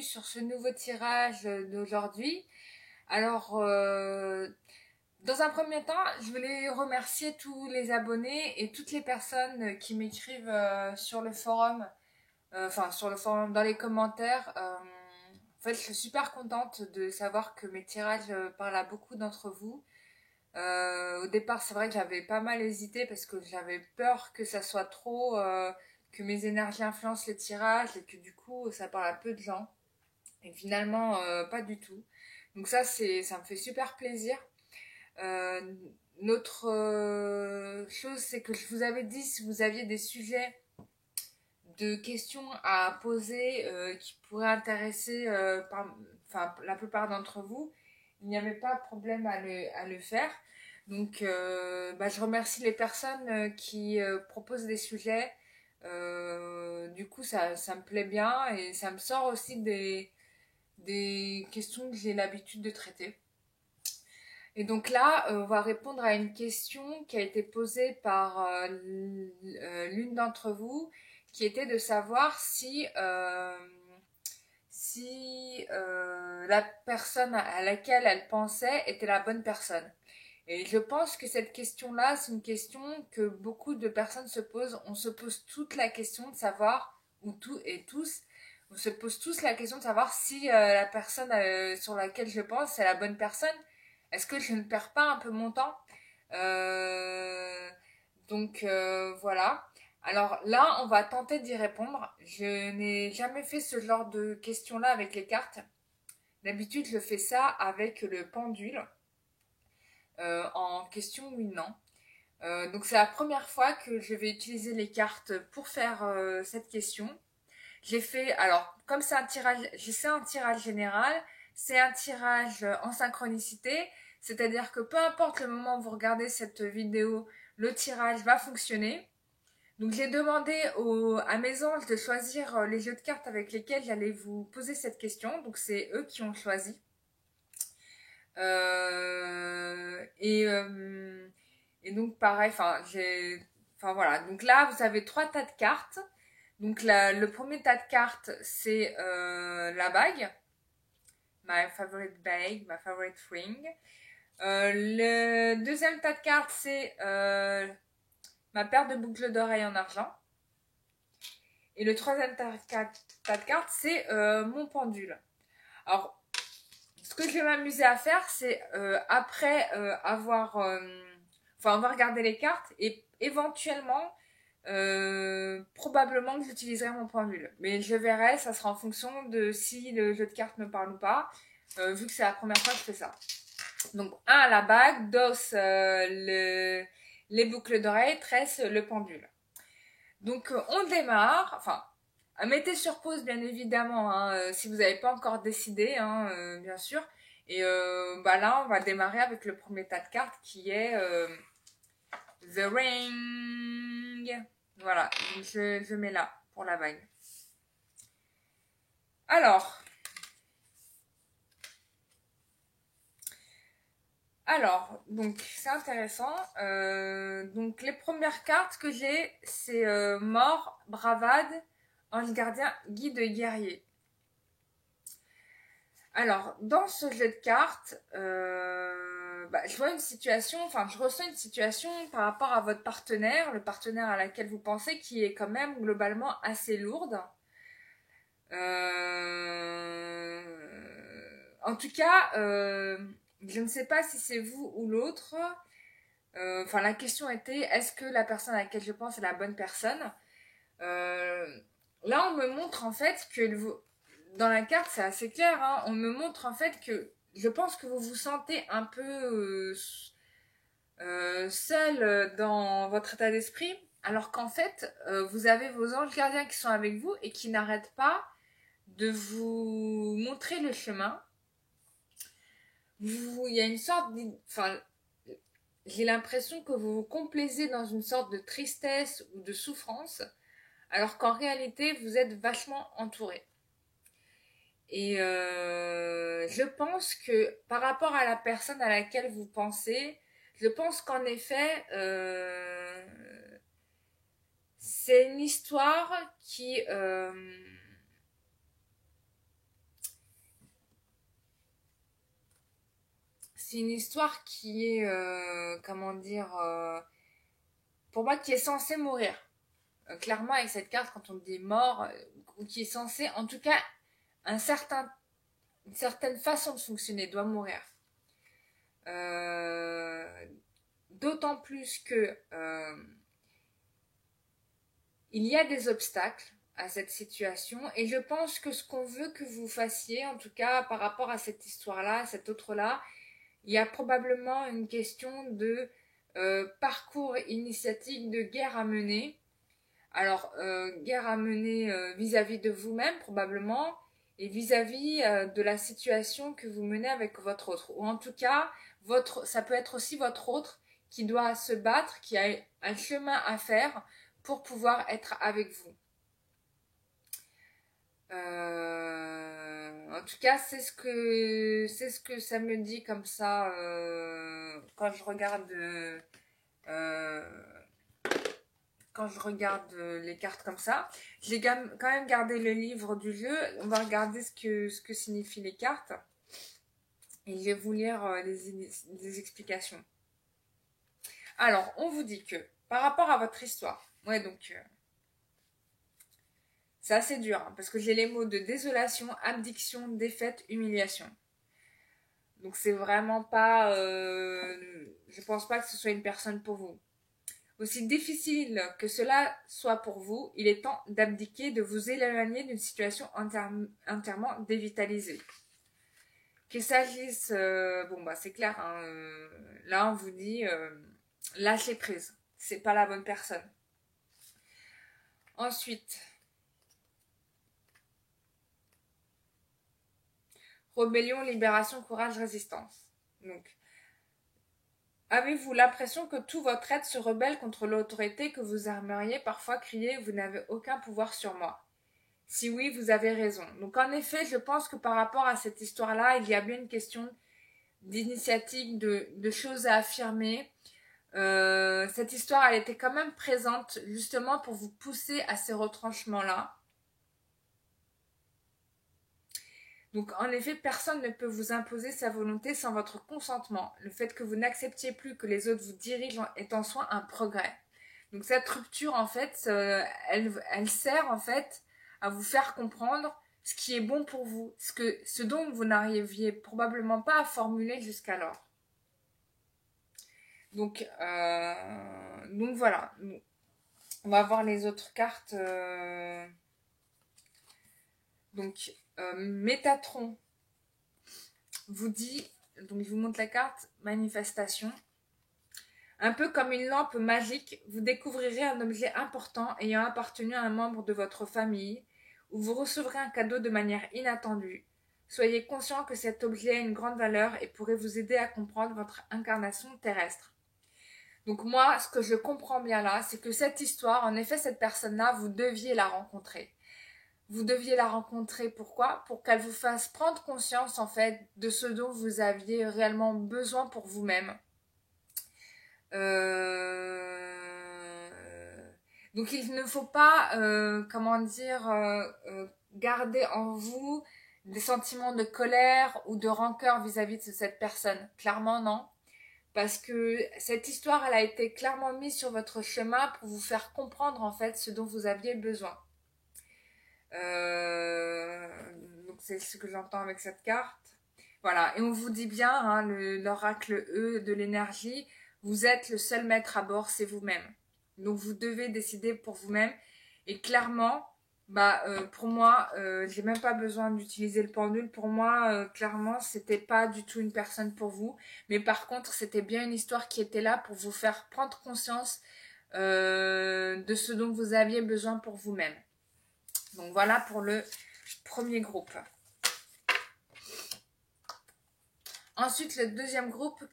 sur ce nouveau tirage d'aujourd'hui. Alors, dans un premier temps, je voulais remercier tous les abonnés et toutes les personnes qui m'écrivent sur le forum, sur le forum, dans les commentaires. En fait, je suis super contente de savoir que mes tirages parlent à beaucoup d'entre vous. Au départ, c'est vrai que j'avais pas mal hésité parce que j'avais peur que ça soit trop, que mes énergies influencent les tirages et que du coup, ça parle à peu de gens. Et finalement, pas du tout. Donc ça me fait super plaisir. Euh, Notre chose, c'est que je vous avais dit si vous aviez des sujets de questions à poser qui pourraient intéresser la plupart d'entre vous, il n'y avait pas de problème à le faire. Donc, je remercie les personnes qui proposent des sujets. Du coup, ça me plaît bien et ça me sort aussi des questions que j'ai l'habitude de traiter. Et donc là, on va répondre à une question qui a été posée par l'une d'entre vous, qui était de savoir si la personne à laquelle elle pensait était la bonne personne. Et je pense que cette question-là, c'est une question que beaucoup de personnes se posent. On se pose toute la question de savoir, ou tout et tous, on se pose tous la question de savoir si la personne sur laquelle je pense, c'est la bonne personne. Est-ce que je ne perds pas un peu mon temps? Euh, voilà. Alors là, on va tenter d'y répondre. Je n'ai jamais fait ce genre de questions-là avec les cartes. D'habitude, je fais ça avec le pendule en question oui non. Donc c'est la première fois que je vais utiliser les cartes pour faire cette question. J'ai fait, alors comme c'est un tirage général, c'est un tirage en synchronicité, c'est-à-dire que peu importe le moment où vous regardez cette vidéo, le tirage va fonctionner. Donc j'ai demandé à mes anges de choisir les jeux de cartes avec lesquels j'allais vous poser cette question. Donc c'est eux qui ont choisi. Euh, et, euh, et donc pareil, voilà. Donc là vous avez trois tas de cartes. Donc le premier tas de cartes c'est la bague, my favorite bag, my favorite ring. Le deuxième tas de cartes c'est ma paire de boucles d'oreilles en argent. Et le troisième tas de cartes, c'est mon pendule. Alors, ce que je vais m'amuser à faire, c'est après avoir... on va regarder les cartes et éventuellement, probablement que j'utiliserai mon pendule. Mais je verrai, ça sera en fonction de si le jeu de cartes me parle ou pas, vu que c'est la première fois que je fais ça. Donc, 1, la bague, 2, les boucles d'oreilles, 13, le pendule. Donc on démarre, mettez sur pause bien évidemment hein, si vous n'avez pas encore décidé, hein, bien sûr. Et là on va démarrer avec le premier tas de cartes qui est The Ring. Voilà, donc je mets là pour la bague. Alors, donc c'est intéressant. Donc les premières cartes que j'ai, c'est mort, bravade, ange gardien, guide guerrier. Alors, dans ce jeu de cartes, je vois une situation, je ressens une situation par rapport à votre partenaire, le partenaire à laquelle vous pensez, qui est quand même globalement assez lourde. En tout cas, je ne sais pas si c'est vous ou l'autre. La question était, est-ce que la personne à laquelle je pense est la bonne personne? Là, on me montre en fait que dans la carte, c'est assez clair. Hein, on me montre en fait que je pense que vous vous sentez un peu seul dans votre état d'esprit, alors qu'en fait, vous avez vos anges gardiens qui sont avec vous et qui n'arrêtent pas de vous montrer le chemin. Il y a une sorte j'ai l'impression que vous vous complaisez dans une sorte de tristesse ou de souffrance, alors qu'en réalité, vous êtes vachement entouré. Et je pense que par rapport à la personne à laquelle vous pensez, je pense qu'en effet, c'est une histoire c'est une histoire qui est, comment dire, pour moi, qui est censée mourir. Clairement, avec cette carte, quand on dit mort, ou qui est censé, en tout cas, un certain, une certaine façon de fonctionner, doit mourir. D'autant plus que il y a des obstacles à cette situation et je pense que ce qu'on veut que vous fassiez, en tout cas par rapport à cette histoire-là, à cette autre-là, il y a probablement une question de parcours initiatique de guerre à mener. Alors, guerre à mener vis-à-vis de vous-même probablement et vis-à-vis de la situation que vous menez avec votre autre. Ou en tout cas, ça peut être aussi votre autre qui doit se battre, qui a un chemin à faire pour pouvoir être avec vous. En tout cas, c'est ce que ça me dit comme ça quand je regarde les cartes comme ça. J'ai quand même gardé le livre du jeu. On va regarder ce que signifient les cartes. Et je vais vous lire les explications. Alors, on vous dit que par rapport à votre histoire, ouais, donc c'est assez dur hein, parce que j'ai les mots de désolation, abdiction, défaite, humiliation. Donc c'est vraiment pas, je pense pas que ce soit une personne pour vous. Aussi difficile que cela soit pour vous, il est temps d'abdiquer, de vous éloigner d'une situation entièrement dévitalisée. Qu'il s'agisse, c'est clair, hein, là on vous dit lâchez prise, c'est pas la bonne personne. Ensuite, rébellion, libération, courage, résistance. Donc, avez-vous l'impression que tout votre être se rebelle contre l'autorité que vous aimeriez parfois crier « Vous n'avez aucun pouvoir sur moi ». Si oui, vous avez raison. Donc en effet, je pense que par rapport à cette histoire-là, il y a bien une question d'initiative, de choses à affirmer. Cette histoire, elle était quand même présente justement pour vous pousser à ces retranchements-là. Donc en effet, personne ne peut vous imposer sa volonté sans votre consentement. Le fait que vous n'acceptiez plus que les autres vous dirigent est en soi un progrès. Donc cette rupture, en fait, elle sert en fait à vous faire comprendre ce qui est bon pour vous, ce dont vous n'arriviez probablement pas à formuler jusqu'alors. Donc voilà. On va voir les autres cartes. Donc, Métatron vous dit, donc je vous montre la carte, manifestation. Un peu comme une lampe magique, vous découvrirez un objet important ayant appartenu à un membre de votre famille, ou vous recevrez un cadeau de manière inattendue. Soyez conscient que cet objet a une grande valeur et pourrait vous aider à comprendre votre incarnation terrestre. Donc moi, ce que je comprends bien là, c'est que cette histoire, en effet, cette personne-là, vous deviez la rencontrer. Vous deviez la rencontrer, pourquoi? Pour qu'elle vous fasse prendre conscience, en fait, de ce dont vous aviez réellement besoin pour vous-même. Donc il ne faut pas, garder en vous des sentiments de colère ou de rancœur vis-à-vis de cette personne. Clairement, non. Parce que cette histoire, elle a été clairement mise sur votre chemin pour vous faire comprendre, en fait, ce dont vous aviez besoin. Donc c'est ce que j'entends avec cette carte. Voilà, et on vous dit bien, hein, l'oracle E de l'énergie, vous êtes le seul maître à bord, c'est vous-même. Donc vous devez décider pour vous-même. Et clairement, pour moi, j'ai même pas besoin d'utiliser le pendule. Pour moi, clairement, c'était pas du tout une personne pour vous. Mais par contre, c'était bien une histoire qui était là pour vous faire prendre conscience de ce dont vous aviez besoin pour vous-même. Donc voilà pour le premier groupe. Ensuite, le deuxième groupe,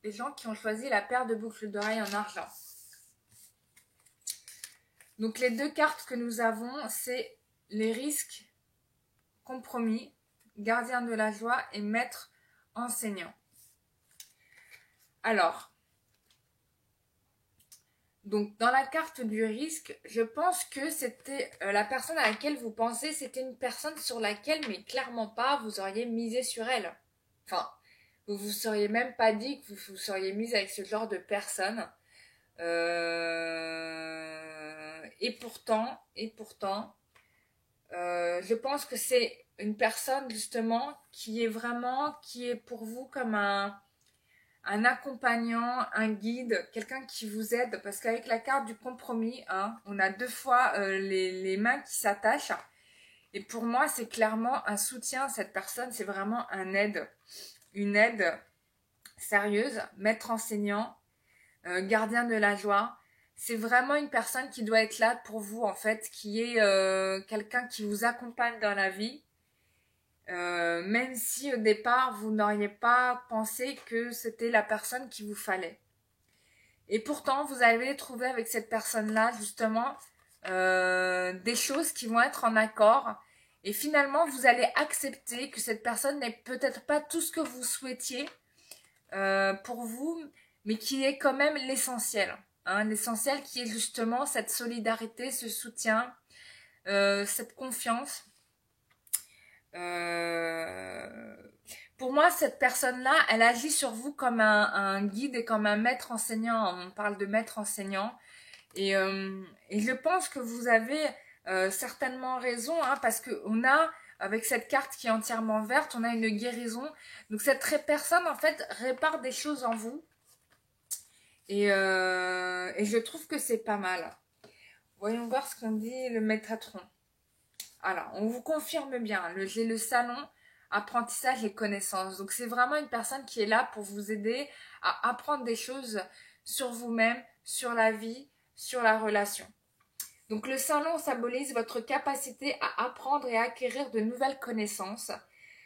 les gens qui ont choisi la paire de boucles d'oreilles en argent. Donc les deux cartes que nous avons, c'est les risques, compromis, gardien de la joie et maître enseignant. Alors, donc dans la carte du risque, je pense que c'était la personne à laquelle vous pensez, c'était une personne sur laquelle, mais clairement pas, vous auriez misé sur elle. Enfin, Vous vous seriez même pas dit que vous vous seriez mise avec ce genre de personne. Et pourtant, je pense que c'est une personne justement qui est pour vous comme un accompagnant, un guide, quelqu'un qui vous aide, parce qu'avec la carte du compromis, hein, on a deux fois les mains qui s'attachent. Et pour moi, c'est clairement un soutien à cette personne, c'est vraiment une aide sérieuse, maître enseignant, gardien de la joie. C'est vraiment une personne qui doit être là pour vous, en fait, qui est quelqu'un qui vous accompagne dans la vie, même si au départ, vous n'auriez pas pensé que c'était la personne qu'il vous fallait. Et pourtant, vous allez trouver avec cette personne-là, justement, des choses qui vont être en accord. Et finalement, vous allez accepter que cette personne n'est peut-être pas tout ce que vous souhaitiez pour vous, mais qui est quand même l'essentiel. Hein, l'essentiel qui est justement cette solidarité, ce soutien, cette confiance. Pour moi, cette personne-là, elle agit sur vous comme un guide et comme un maître enseignant. On parle de maître enseignant. Et je pense que vous avez certainement raison, hein, parce qu'on a, avec cette carte qui est entièrement verte, on a une guérison. Donc cette personne, en fait, répare des choses en vous. Et je trouve que c'est pas mal. Voyons voir ce qu'on dit le Métatron. Alors, on vous confirme bien, j'ai le salon apprentissage et connaissances. Donc c'est vraiment une personne qui est là pour vous aider à apprendre des choses sur vous-même, sur la vie, sur la relation. Donc le salon symbolise votre capacité à apprendre et à acquérir de nouvelles connaissances.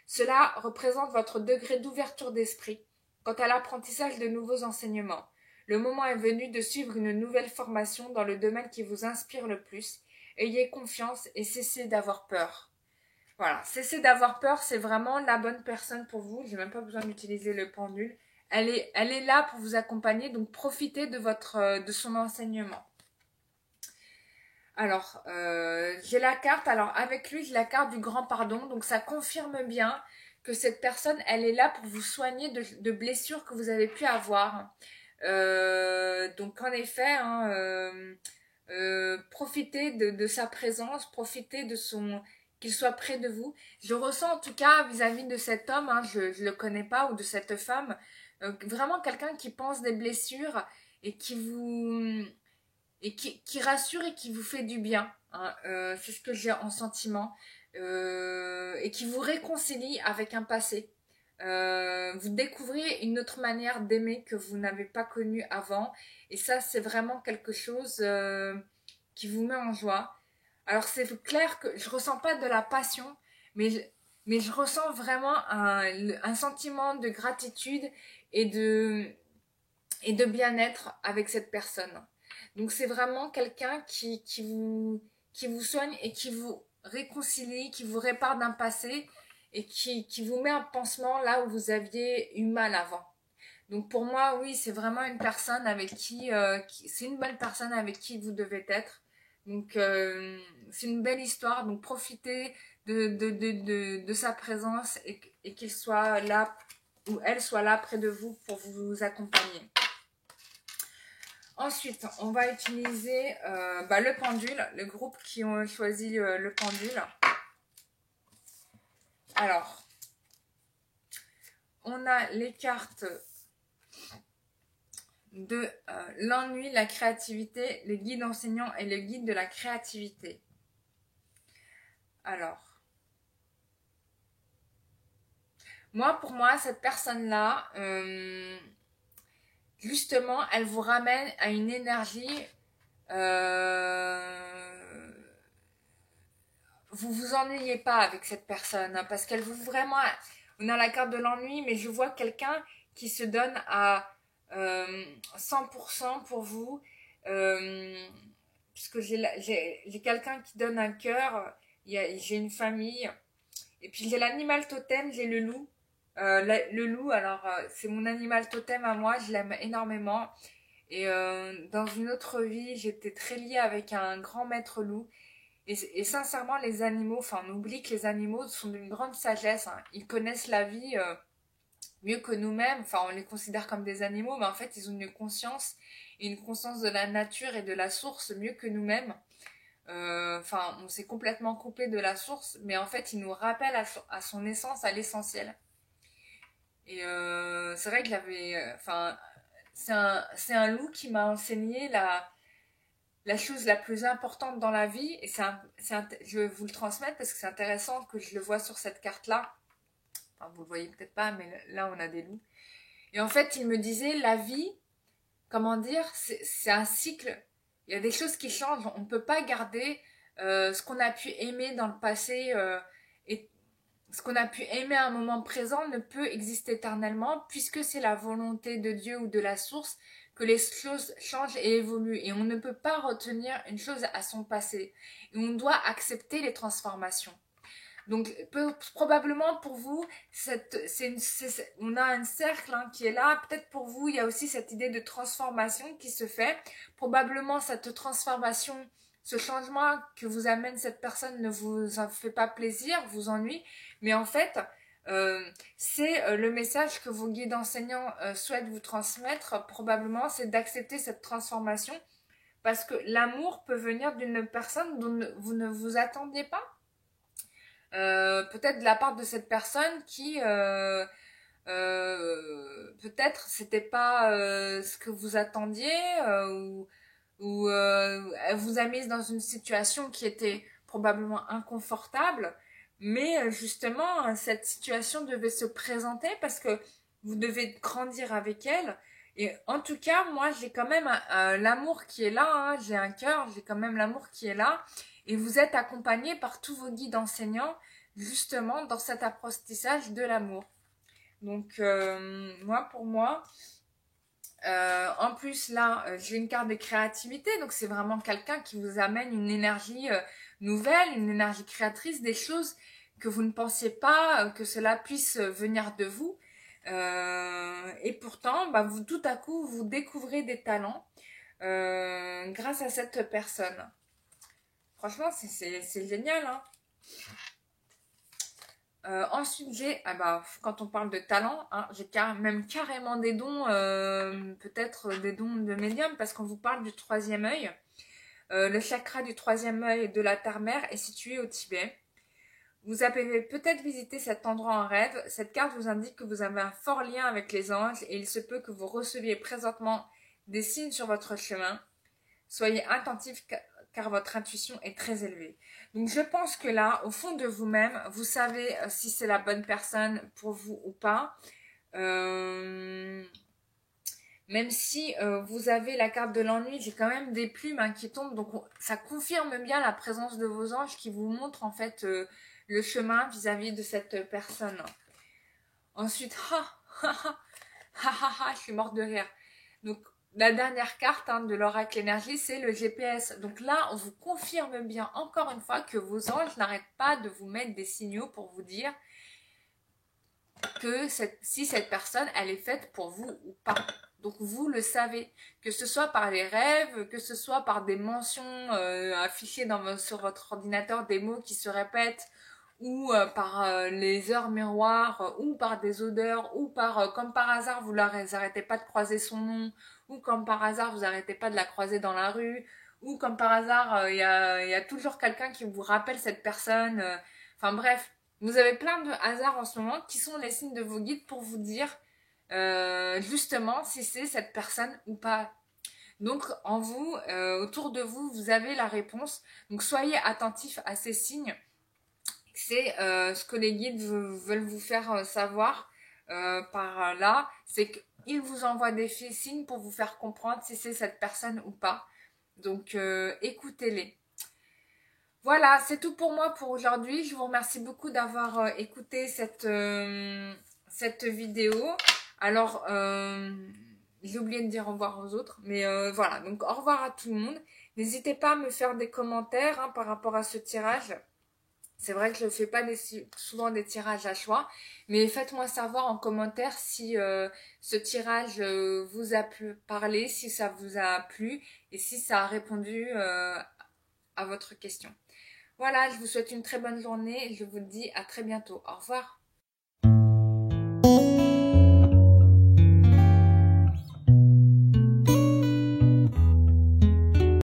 Cela représente votre degré d'ouverture d'esprit quant à l'apprentissage de nouveaux enseignements. Le moment est venu de suivre une nouvelle formation dans le domaine qui vous inspire le plus. Ayez confiance et cessez d'avoir peur. Voilà, cessez d'avoir peur, c'est vraiment la bonne personne pour vous. J'ai même pas besoin d'utiliser le pendule. Elle est là pour vous accompagner, donc profitez de son enseignement. Alors, j'ai la carte, alors avec lui, j'ai la carte du grand pardon, donc ça confirme bien que cette personne, elle est là pour vous soigner de blessures que vous avez pu avoir. Donc en effet, hein, profitez de sa présence, profitez de son qu'il soit près de vous. Je ressens en tout cas vis-à-vis de cet homme, hein, je le connais pas, ou de cette femme, vraiment quelqu'un qui pense des blessures et qui rassure et qui vous fait du bien. Hein, c'est ce que j'ai en sentiment. Et qui vous réconcilie avec un passé. Vous découvrez une autre manière d'aimer que vous n'avez pas connue avant. Et ça, c'est vraiment quelque chose qui vous met en joie. Alors, c'est clair que je ressens pas de la passion, mais je ressens vraiment un sentiment de gratitude et de bien-être avec cette personne. Donc c'est vraiment quelqu'un qui vous soigne et qui vous réconcilie, qui vous répare d'un passé et qui vous met un pansement là où vous aviez eu mal avant. Donc pour moi, oui, c'est vraiment une personne avec c'est une bonne personne avec qui vous devez être. Donc c'est une belle histoire, donc profitez de sa présence et qu'il soit là, ou elle soit là près de vous pour vous accompagner. Ensuite, on va utiliser le pendule, le groupe qui ont choisi le pendule. Alors, on a les cartes de l'ennui, la créativité, le guide enseignant et le guide de la créativité. Alors, pour moi, cette personne-là, justement, elle vous ramène à une énergie. Vous vous ennuyez pas avec cette personne, hein, parce qu'elle vous vraiment. On a la carte de l'ennui, mais je vois quelqu'un qui se donne à 100% pour vous, puisque j'ai quelqu'un qui donne un cœur. J'ai une famille, et puis j'ai l'animal totem, j'ai le loup. Le loup, alors c'est mon animal totem à moi, je l'aime énormément. Et dans une autre vie, j'étais très liée avec un grand maître loup. Et sincèrement, les animaux, on oublie que les animaux sont d'une grande sagesse. Hein. Ils connaissent la vie mieux que nous-mêmes. Enfin, on les considère comme des animaux, mais en fait, ils ont une conscience et une conscience de la nature et de la source mieux que nous-mêmes. Enfin, on s'est complètement coupé de la source, mais en fait, il nous rappelle à son essence, à l'essentiel. Et c'est vrai que j'avais... Enfin, c'est un loup qui m'a enseigné la chose la plus importante dans la vie. Et je vais vous le transmettre parce que c'est intéressant que je le vois sur cette carte-là. Enfin, vous le voyez peut-être pas, mais là, on a des loups. Et en fait, il me disait, la vie, comment dire, c'est un cycle. Il y a des choses qui changent. On ne peut pas garder ce qu'on a pu aimer dans le passé et ce qu'on a pu aimer à un moment présent ne peut exister éternellement puisque c'est la volonté de Dieu ou de la source que les choses changent et évoluent. Et on ne peut pas retenir une chose à son passé. Et on doit accepter les transformations. Donc probablement pour vous, on a un cercle qui est là. Peut-être pour vous, il y a aussi cette idée de transformation qui se fait. Probablement cette transformation, ce changement que vous amène cette personne ne vous en fait pas plaisir, vous ennuie. Mais en fait, c'est le message que vos guides enseignants souhaitent vous transmettre. Probablement, c'est d'accepter cette transformation. Parce que l'amour peut venir d'une personne dont vous ne vous attendiez pas. Peut-être de la part de cette personne qui peut-être c'était pas ce que vous attendiez ou elle vous a mise dans une situation qui était probablement inconfortable, mais justement cette situation devait se présenter parce que vous devez grandir avec elle. Et en tout cas, moi j'ai quand même l'amour qui est là, hein. J'ai un cœur, j'ai quand même l'amour qui est là. Et vous êtes accompagné par tous vos guides enseignants justement dans cet apprentissage de l'amour. Donc pour moi, en plus là, j'ai une carte de créativité, donc c'est vraiment quelqu'un qui vous amène une énergie nouvelle, une énergie créatrice, des choses que vous ne pensiez pas que cela puisse venir de vous. Et pourtant, vous tout à coup, vous découvrez des talents grâce à cette personne. Franchement, c'est génial, hein. Ensuite, quand on parle de talent, hein, j'ai même carrément des dons, peut-être des dons de médium, parce qu'on vous parle du troisième œil. Le chakra du troisième œil de la terre-mère est situé au Tibet. Vous avez peut-être visité cet endroit en rêve. Cette carte vous indique que vous avez un fort lien avec les anges et il se peut que vous receviez présentement des signes sur votre chemin. Soyez attentif car votre intuition est très élevée. Donc je pense que là, au fond de vous-même, vous savez si c'est la bonne personne pour vous ou pas. Même si vous avez la carte de l'ennui, j'ai quand même des plumes qui tombent. Donc ça confirme bien la présence de vos anges qui vous montrent en fait le chemin vis-à-vis de cette personne. Ensuite, je suis morte de rire. Donc la dernière carte de l'oracle énergie, c'est le GPS. Donc là, on vous confirme bien encore une fois que vos anges n'arrêtent pas de vous mettre des signaux pour vous dire que si cette personne, elle est faite pour vous ou pas. Donc vous le savez, que ce soit par les rêves, que ce soit par des mentions affichées sur votre ordinateur, des mots qui se répètent, ou par les heures miroirs, ou par des odeurs, ou comme par hasard, vous n'arrêtez pas de croiser son nom, ou comme par hasard, vous n'arrêtez pas de la croiser dans la rue, ou comme par hasard, il y a toujours quelqu'un qui vous rappelle cette personne. Enfin bref, vous avez plein de hasards en ce moment qui sont les signes de vos guides pour vous dire justement si c'est cette personne ou pas. Donc en vous, autour de vous, vous avez la réponse. Donc soyez attentifs à ces signes. C'est ce que les guides veulent vous faire savoir par là. C'est qu'ils vous envoient des signes pour vous faire comprendre si c'est cette personne ou pas. Donc écoutez-les. Voilà, c'est tout pour moi pour aujourd'hui. Je vous remercie beaucoup d'avoir écouté cette vidéo. Alors, j'ai oublié de dire au revoir aux autres. Mais voilà, donc au revoir à tout le monde. N'hésitez pas à me faire des commentaires par rapport à ce tirage. C'est vrai que je ne fais pas souvent des tirages à choix. Mais faites-moi savoir en commentaire si ce tirage vous a parlé, si ça vous a plu et si ça a répondu à votre question. Voilà, je vous souhaite une très bonne journée et je vous dis à très bientôt. Au revoir.